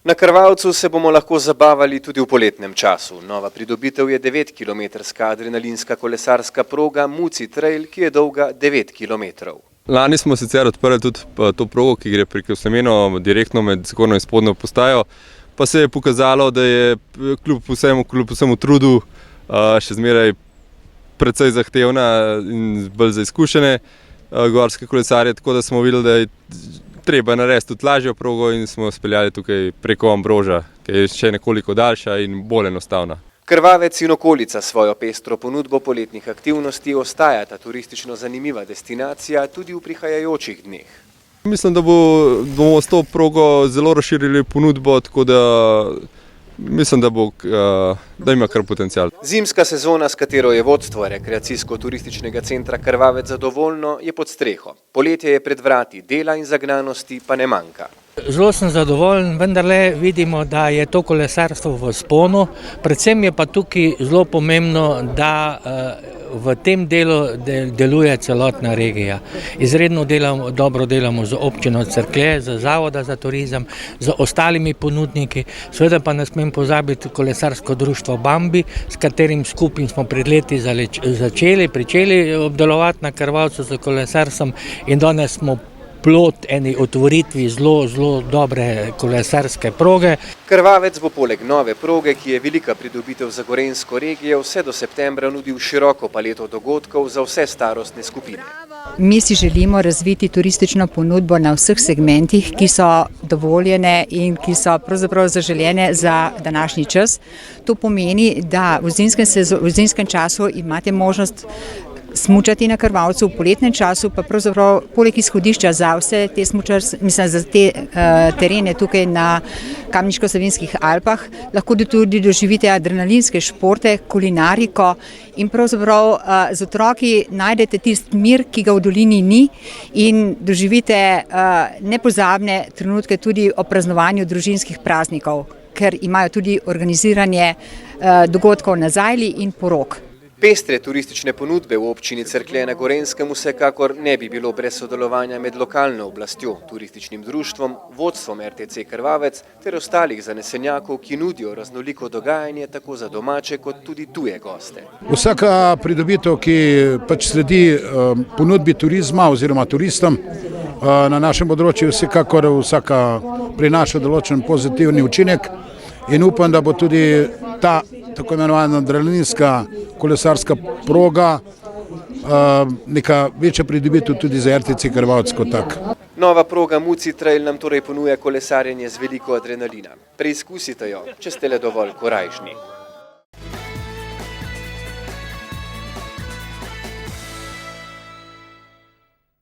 Na Krvavcu se bomo lahko zabavali tudi v poletnem času. Nova pridobitev je 9-kilometrska adrenalinska kolesarska proga Muci Trail, ki je dolga 9 kilometrov. Lani smo sicer odprli tudi to progo, ki gre preko Slemeno direktno med zgornjo in spodnjo postajo, pa se je pokazalo, da je kljub vsemu trudu še zmeraj precej zahtevna in bolj za izkušene gorske kolesarje, tako da smo videli, da je treba narediti tudi lažjo progo in smo speljali tukaj preko Ambroža, ki je še nekoliko daljša in bolj enostavna. Krvavec in okolica svojo pestro ponudbo poletnih aktivnosti ostajata turistično zanimiva destinacija tudi v prihajajočih dneh. Mislim, da bomo s to progo zelo razširili ponudbo, tako da mislim, da ima kar potencial. Zimska sezona, s katero je vodstvo rekreacijsko-turističnega centra Krvavec zadovoljno, je pod streho. Poletje je pred vrati, dela in zagnanosti pa ne manjka. Zelo sem zadovoljen, vendarle vidimo, da je to kolesarstvo v vzponu. Predvsem je pa tukaj zelo pomembno, da v tem delu deluje celotna regija. Izredno dobro delamo z občino Cerklje, z Zavoda za turizem, z ostalimi ponudniki. Seveda pa ne smem pozabiti kolesarsko društvo Bambi, s katerim skupaj smo pred leti pričeli obdelovati na Krvavcu z kolesarstvom in danes smo plod eni otvoritvi zelo dobre kolesarske proge. Krvavec bo poleg nove proge, ki je velika pridobitev za gorenjsko regijo, vse do septembra nudil široko paleto dogodkov za vse starostne skupine. Mi si želimo razviti turistično ponudbo na vseh segmentih, ki so dovoljene in ki so pravzaprav zaželene za današnji čas. To pomeni, da v zimskem času imate možnost smučati na Krvavcu, v poletnem času pa pravzaprav poleg izhodišča za vse te terene tukaj na Kamniško-Savinjskih Alpah lahko tudi doživite adrenalinske športe, kulinariko in pravzaprav z otroki najdete tisti mir, ki ga v dolini ni, in doživite nepozabne trenutke tudi o praznovanju družinskih praznikov, ker imajo tudi organiziranje dogodkov na Zajli in porok. Pestre turistične ponudbe v občini Cerklje na Gorenjskem vsekakor ne bi bilo brez sodelovanja med lokalno oblastjo, turističnim društvom, vodstvom RTC Krvavec ter ostalih zanesenjakov, ki nudijo raznoliko dogajanje tako za domače kot tudi tuje goste. Vsaka pridobitev, ki pač sledi ponudbi turizma oziroma turistom na našem področju, vsekakor vsaka prinaša določen pozitivni učinek in upam, da bo tudi ta tako imenovana adrenalinska kolesarska proga neka večja pridobitev tudi za RTC Krvavec kot tak. Nova proga Muci Trail nam torej ponuja kolesarjenje z veliko adrenalina. Preizkusite jo, če ste le dovolj korajžni.